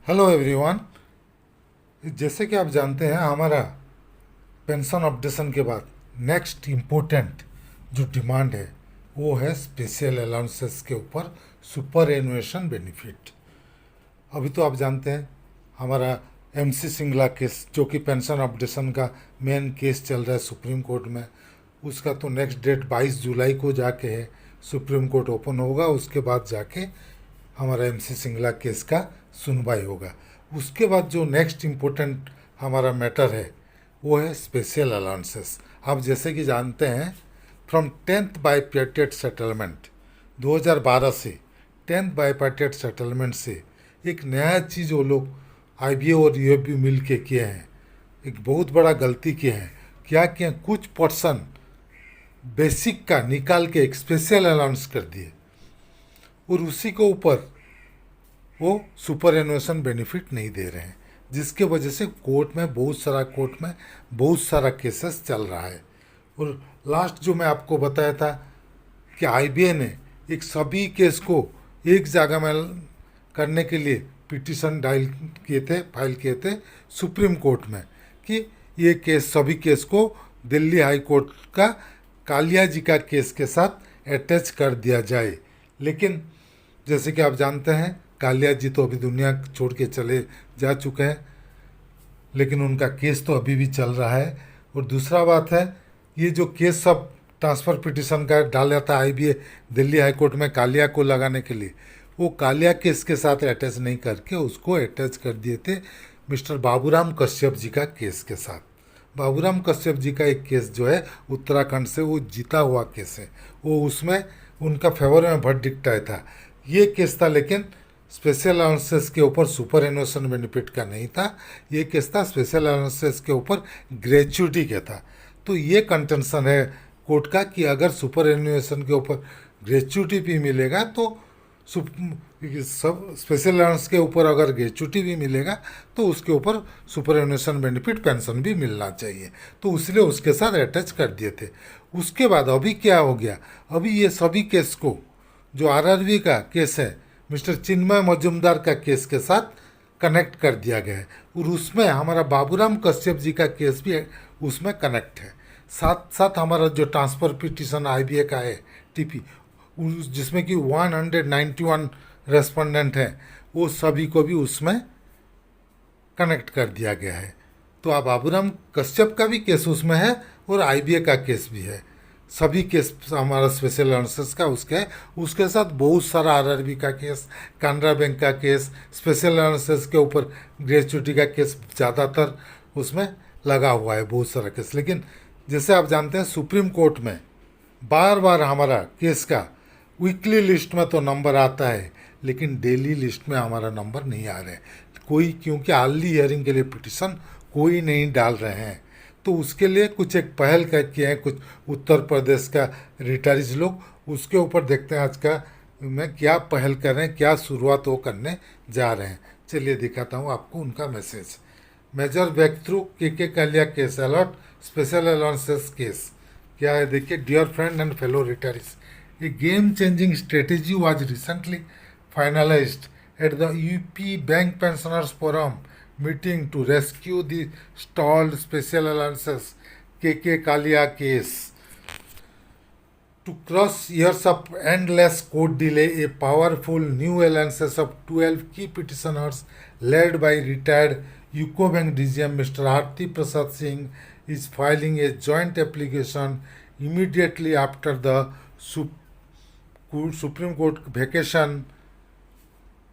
Hello everyone. जैसे कि आप जानते हैं, हमारा पेंशन अपडेशन के बाद नेक्स्ट इम्पोर्टेंट जो डिमांड है वो है स्पेशल अलाउंसेस के ऊपर सुपर एनुएशन बेनिफिट। अभी तो आप जानते हैं हमारा एमसी सिंगला केस, जो कि पेंशन अपडेशन का मेन केस चल रहा है सुप्रीम कोर्ट में, उसका तो नेक्स्ट डेट 22 जुलाई को जाके है। सुप्रीम कोर्ट ओपन होगा, उसके बाद जाके हमारा एमसी सिंगला केस का सुनवाई होगा। उसके बाद जो नेक्स्ट इम्पोर्टेंट हमारा मैटर है वो है स्पेशल अलाउंसेस। आप जैसे कि जानते हैं, फ्रॉम 10th बाईपेटेट सेटलमेंट 2012 से 10th बाईपेटेट सेटलमेंट से एक नया चीज़ वो लोग आईबीए और यूएफबी मिल के किए हैं। एक बहुत बड़ा गलती किए हैं। क्या किए, कुछ पर्सन बेसिक का निकाल के एक स्पेशल अलाउंस कर दिए और उसी के ऊपर वो सुपर एनुएशन बेनिफिट नहीं दे रहे हैं, जिसके वजह से कोर्ट में बहुत सारा केसेस चल रहा है। और लास्ट जो मैं आपको बताया था कि आईबीए ने एक सभी केस को एक जगह में करने के लिए पिटीशन फाइल किए थे सुप्रीम कोर्ट में कि ये केस, सभी केस को दिल्ली हाई कोर्ट का कालिया जी का केस के साथ अटैच कर दिया जाए। लेकिन जैसे कि आप जानते हैं, कालिया जी तो अभी दुनिया छोड़ के चले जा चुके हैं, लेकिन उनका केस तो अभी भी चल रहा है। और दूसरा बात है, ये जो केस सब ट्रांसफ़र पिटीशन का डाला था आईबीए दिल्ली हाई कोर्ट में कालिया को लगाने के लिए, वो कालिया केस के साथ अटैच नहीं करके उसको अटैच कर दिए थे मिस्टर बाबूराम कश्यप जी का केस के साथ। बाबूराम कश्यप जी का एक केस जो है उत्तराखंड से, वो जीता हुआ केस है, वो उसमें उनका फेवर में वर्डिक्ट आया था। ये केस था, लेकिन स्पेशल अलाउंसेस के ऊपर सुपर एनुएशन बेनिफिट का नहीं था। ये केस था स्पेशल अलाउंसेस के ऊपर ग्रेचुइटी का था। तो ये कंटेंशन है कोर्ट का कि अगर सुपर एनुएशन के ऊपर ग्रेचुइटी भी मिलेगा तो सब स्पेशल अलाउंस के ऊपर अगर ग्रेचुइटी भी मिलेगा तो उसके ऊपर सुपर एनुएशन बेनिफिट पेंशन भी मिलना चाहिए। तो इसलिए उसके साथ अटैच कर दिए थे। उसके बाद अभी क्या हो गया, अभी ये सभी केस को, जो आरआरबी का केस है मिस्टर चिन्मय मजुमदार का केस के साथ कनेक्ट कर दिया गया है, और उसमें हमारा बाबूराम कश्यप जी का केस भी उसमें कनेक्ट है। साथ साथ हमारा जो ट्रांसफ़र पिटीशन आईबीए का है टीपी, जिसमें कि 191 रेस्पोंडेंट हैं, वो सभी को भी उसमें कनेक्ट कर दिया गया है। तो अब बाबूराम कश्यप का भी केस उसमें है और आईबीए का केस भी है। सभी केस हमारा स्पेशल अलाउंसेस का उसके साथ बहुत सारा आरआरबी का केस, कानरा बैंक का केस, स्पेशल अलाउंसेस के ऊपर ग्रेचुइटी का केस ज़्यादातर उसमें लगा हुआ है, बहुत सारा केस। लेकिन जैसे आप जानते हैं, सुप्रीम कोर्ट में बार बार हमारा केस का वीकली लिस्ट में तो नंबर आता है, लेकिन डेली लिस्ट में हमारा नंबर नहीं आ रहा है कोई, क्योंकि अर्ली हियरिंग के लिए पिटीशन कोई नहीं डाल रहे हैं। तो उसके लिए कुछ एक पहल कर किए हैं कुछ उत्तर प्रदेश का रिटायरीज लोग। उसके ऊपर देखते हैं आज का मैं क्या पहल कर रहे हैं, क्या शुरुआत वो करने जा रहे हैं। चलिए दिखाता हूँ आपको उनका मैसेज। मेजर बैक थ्रू के Kalia case allot special allowances case. क्या है देखिए, dear friend and fellow retirees, a game changing strategy was recently finalised at the UP Bank Pensioners Forum meeting to rescue the stalled special allowances KK Kalia case. To cross years of endless court delay, a powerful new alliance of 12 key petitioners led by retired UCO Bank DGM Mr. Arti Prasad Singh is filing a joint application immediately after the Supreme Court vacation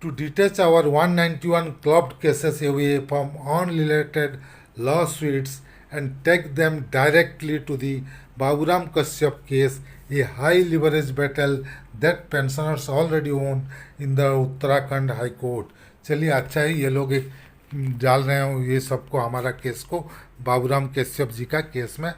to detach our 191 clubbed cases away from unrelated lawsuits and take them directly to the Baburam Kashyap case, a high leverage battle that pensioners already won in the Uttarakhand High Court. चलिए अच्छा है, ये लोग एक डाल रहे हैं ये सबको, हमारा केस को बाबूराम कश्यप जी का केस में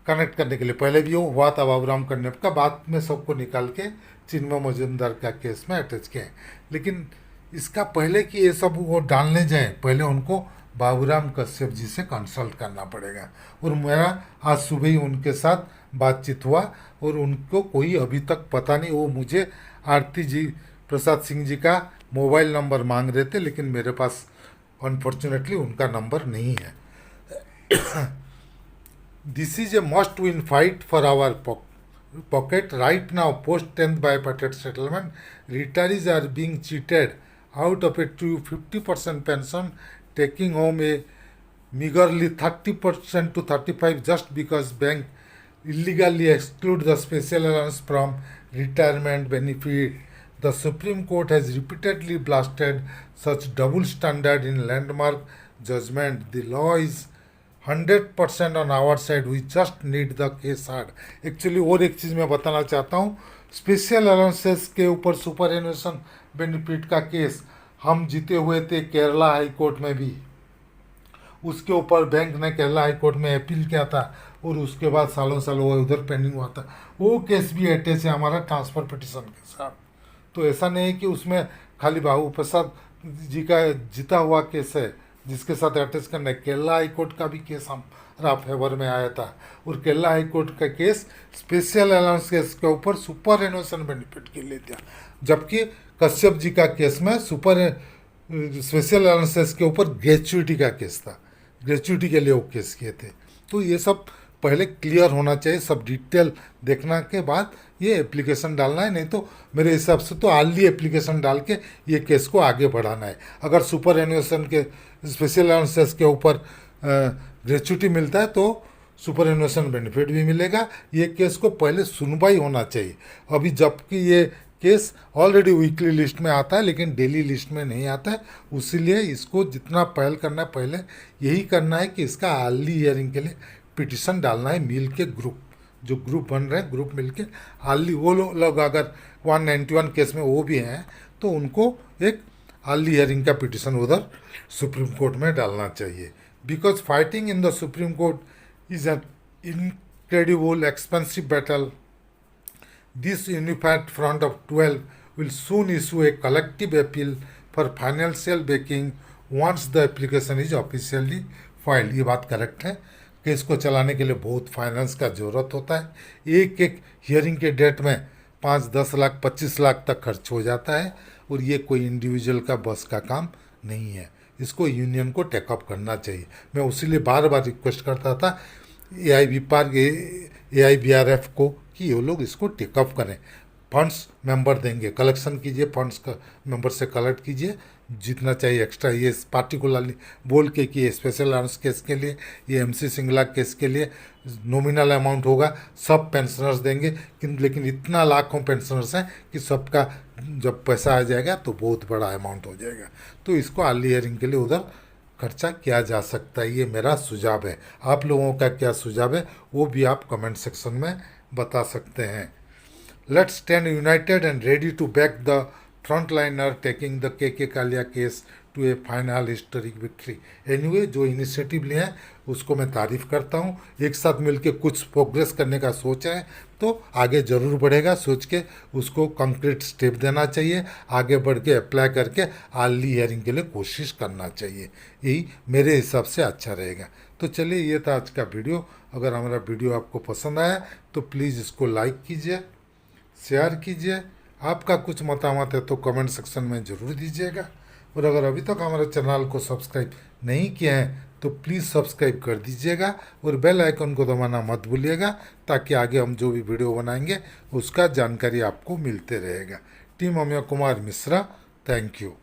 कनेक्ट करने के लिए। पहले भी वो हुआ था बाबूराम कश्यप का, बाद में सबको निकाल के चिन्मय मजुमदार का केस में अटैच किए। लेकिन इसका पहले कि ये सब वो डालने जाए, पहले उनको बाबूराम कश्यप जी से कंसल्ट करना पड़ेगा। और मेरा आज सुबह ही उनके साथ बातचीत हुआ और उनको कोई अभी तक पता नहीं, वो मुझे आरती जी प्रसाद सिंह जी का मोबाइल नंबर मांग रहे थे, लेकिन मेरे पास अनफॉर्चुनेटली उनका नंबर नहीं है। This is a must-win fight for our pocket. Right now, post-10th bipartite settlement, retirees are being cheated out of a true 50% pension, taking home a meagerly 30% to 35% just because bank illegally exclude the special allowance from retirement benefit. The Supreme Court has repeatedly blasted such double standard in landmark judgment. The law is 100% on our side, we just need the case hard. Actually और एक चीज़ मैं बताना चाहता हूँ, special allowances के ऊपर super एनुएशन benefit का case हम जीते हुए थे केरला हाई कोर्ट में भी। उसके ऊपर बैंक ने केरला हाई कोर्ट में अपील किया था और उसके बाद सालों सालों वो उधर पेंडिंग हुआ था। वो केस भी अटैच है हमारा ट्रांसफ़र पिटिशन के साथ। तो ऐसा नहीं है कि उसमें खाली बाबू प्रसाद जी का जीता हुआ केस है जिसके साथ अटैच करना है। केरला हाई कोर्ट का भी केस हमारा फेवर में आया था और केरला हाई कोर्ट का केस स्पेशल अलाउंस केस के ऊपर सुपर एनुएशन बेनिफिट के लिए था, जबकि कश्यप जी का केस में सुपर स्पेशल अलाउंसेस के ऊपर ग्रेचुइटी का केस था, ग्रेचुइटी के लिए वो केस किए थे। तो ये सब पहले क्लियर होना चाहिए, सब डिटेल देखना के बाद ये एप्लीकेशन डालना है, नहीं तो मेरे हिसाब से तो अर्ली एप्लीकेशन डाल के ये केस को आगे बढ़ाना है। अगर सुपर एनुएशन के स्पेशल अलाउंसेस के ऊपर ग्रेचुइटी मिलता है तो सुपर एनुएशन बेनिफिट भी मिलेगा। ये केस को पहले सुनवाई होना चाहिए। अभी जबकि ये केस ऑलरेडी वीकली लिस्ट में आता है लेकिन डेली लिस्ट में नहीं आता है, इसीलिए इसको जितना पहल करना है पहले यही करना है कि इसका अर्ली हियरिंग के लिए पिटिशन डालना है। मिल के ग्रुप जो ग्रुप बन रहे हैं, ग्रुप मिल के अर्ली, वो लोग अगर 191 केस में वो भी हैं तो उनको एक अर्ली हियरिंग का पिटिशन उधर सुप्रीम कोर्ट में डालना चाहिए। Because fighting in the supreme court is an incredible expensive battle. This unified front of 12 will soon issue a collective appeal for financial backing once the application is officially filed। ये बात correct है। Case को चलाने के लिए बहुत finance का ज़रूरत होता है। एक एक हियरिंग के डेट में 5-10 लाख 25 लाख तक खर्च हो जाता है और ये कोई इंडिविजुअल का बस का काम नहीं है। इसको यूनियन को टेकअप करना चाहिए। मैं उसीलिए बार बार रिक्वेस्ट करता था AIBRF को कि ये लोग इसको टेकअप करें। फंड्स मेंबर देंगे, कलेक्शन कीजिए, फंड्स का मेंबर से कलेक्ट कीजिए जितना चाहिए एक्स्ट्रा। ये पार्टिकुलरली बोल के कि ये स्पेशल अलाउंस केस के लिए, ये MC सिंगला केस के लिए नॉमिनल अमाउंट होगा, सब पेंशनर्स देंगे। किंतु लेकिन इतना लाखों पेंशनर्स हैं कि सबका जब पैसा आ जाएगा तो बहुत बड़ा अमाउंट हो जाएगा। तो इसको अर्ली हियरिंग के लिए उधर खर्चा किया जा सकता है। ये मेरा सुझाव है। आप लोगों का क्या सुझाव है वो भी आप कमेंट सेक्शन में बता सकते हैं। Let's stand united and ready to back the frontliner taking the KK Kalia case to a final historic victory. Anyway, जो इनिशिएटिव लिए हैं उसको मैं तारीफ़ करता हूँ। एक साथ मिलके कुछ प्रोग्रेस करने का सोच है तो आगे ज़रूर बढ़ेगा। सोच के उसको कंक्रीट स्टेप देना चाहिए, आगे बढ़ के अप्लाई करके अर्ली हियरिंग के लिए कोशिश करना चाहिए। यही मेरे हिसाब से अच्छा रहेगा। तो चलिए, ये था आज का वीडियो। अगर हमारा वीडियो आपको पसंद आया तो प्लीज़ इसको लाइक कीजिए, शेयर कीजिए। आपका कुछ मतामत है तो कमेंट सेक्शन में ज़रूर दीजिएगा। और अगर अभी तक हमारे चैनल को सब्सक्राइब नहीं किया है तो प्लीज़ सब्सक्राइब कर दीजिएगा और बेल आइकन को दबाना मत भूलिएगा, ताकि आगे हम जो भी वीडियो बनाएंगे उसका जानकारी आपको मिलते रहेगा। Team Amiya Kumar Mishra, thank you.